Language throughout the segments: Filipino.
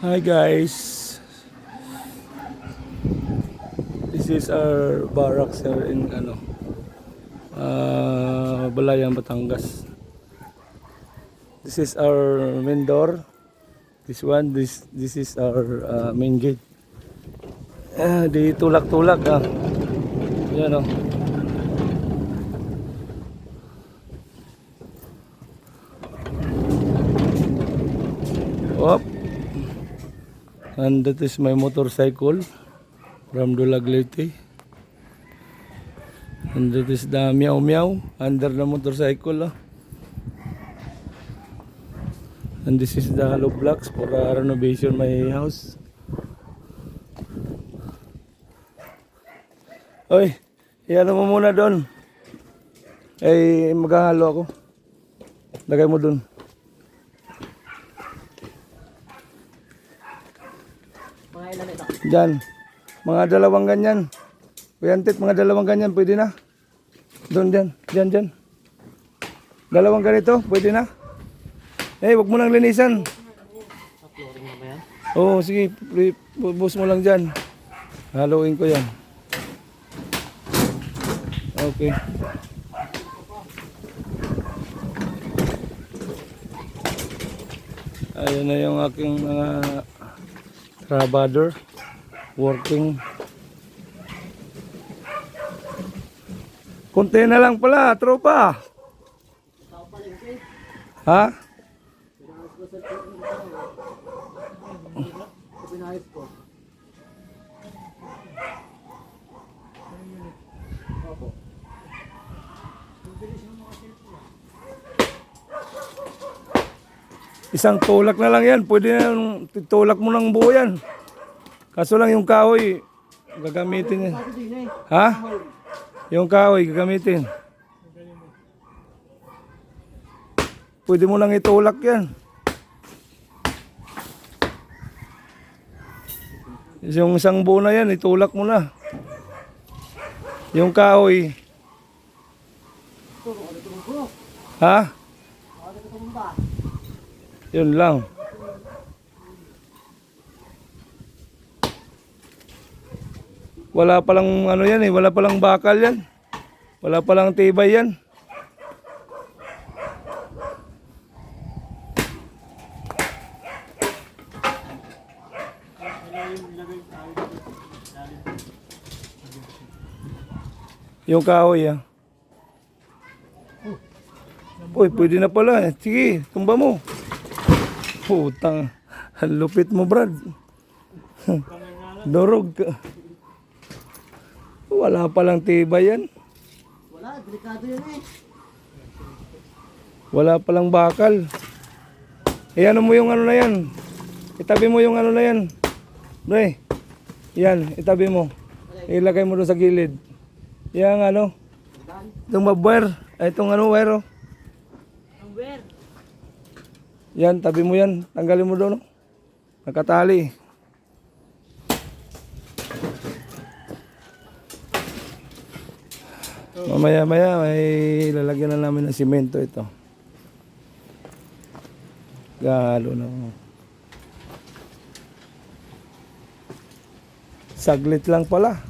Hi guys, this is our barracks here in Balayan, Batangas. This is our main door. This is our main gate. Di tulak-tulak Yan Op. And that is my motorcycle from Dulag, Leyte. And that is the meow meow under the motorcycle. And this is the hollow blocks for renovation my house. Oy, iyan mo muna doon. Maghahalo ako. Lagay mo doon. Diyan. Mga dalawang ganyan. Kuyantit, mga dalawang ganyan, pwede na. Doon, dyan. Dalawang ganito, pwede na. Wag mo nang linisan. Oo, sige, bus mo lang dyan. Haluin ko yan. Okay. Ayun na yung aking mga trabador working. Kunti na lang pala, tropa. Ha? Isang tulak na lang yan. Pwede na tulak mo ng buo yan. Kaso lang yung kahoy, gagamitin yan. Ha? Yung kahoy, gagamitin. Pwede mo lang itulak yan. Yung isang buo na yan, itulak mo na. Yung kahoy. Ha? Yun lang. Wala palang yan wala palang bakal yan. Wala palang tibay yan. Yung kahoy Uy, pwede na pala. Sige, tumba mo. Putang, lupit mo, Brad. Dorog ka. Wala palang tibay yan. Wala, delikado yan Wala palang bakal. Ano mo yung na yan. Itabi mo yung na yan. Pre, yan, itabi mo. Ilagay mo doon sa gilid. Yang itong mabwer. Itong wire. Yan, tabi mo yan. Tanggalin mo doon. Nakatali. Mamaya may lalagyan na namin ng simento ito. Galo na. Saglit lang pala.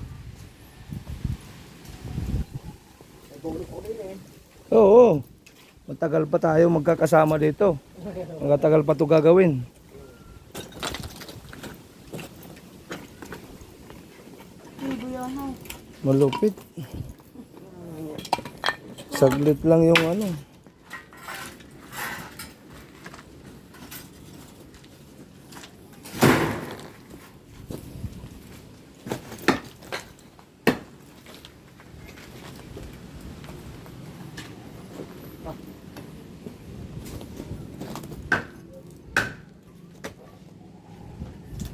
Oo. Matagal pa tayo magkakasama dito. Matagal pa ito gagawin. Malupit. Saglit lang yung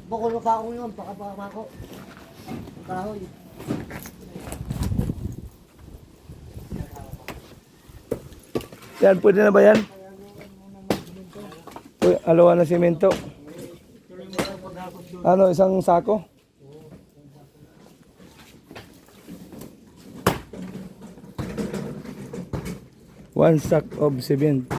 Bakul pa ako yun, baka ako. Kahoy. Yan, pwede na ba yan? Alawan na simento. Isang sako? One sack of cement.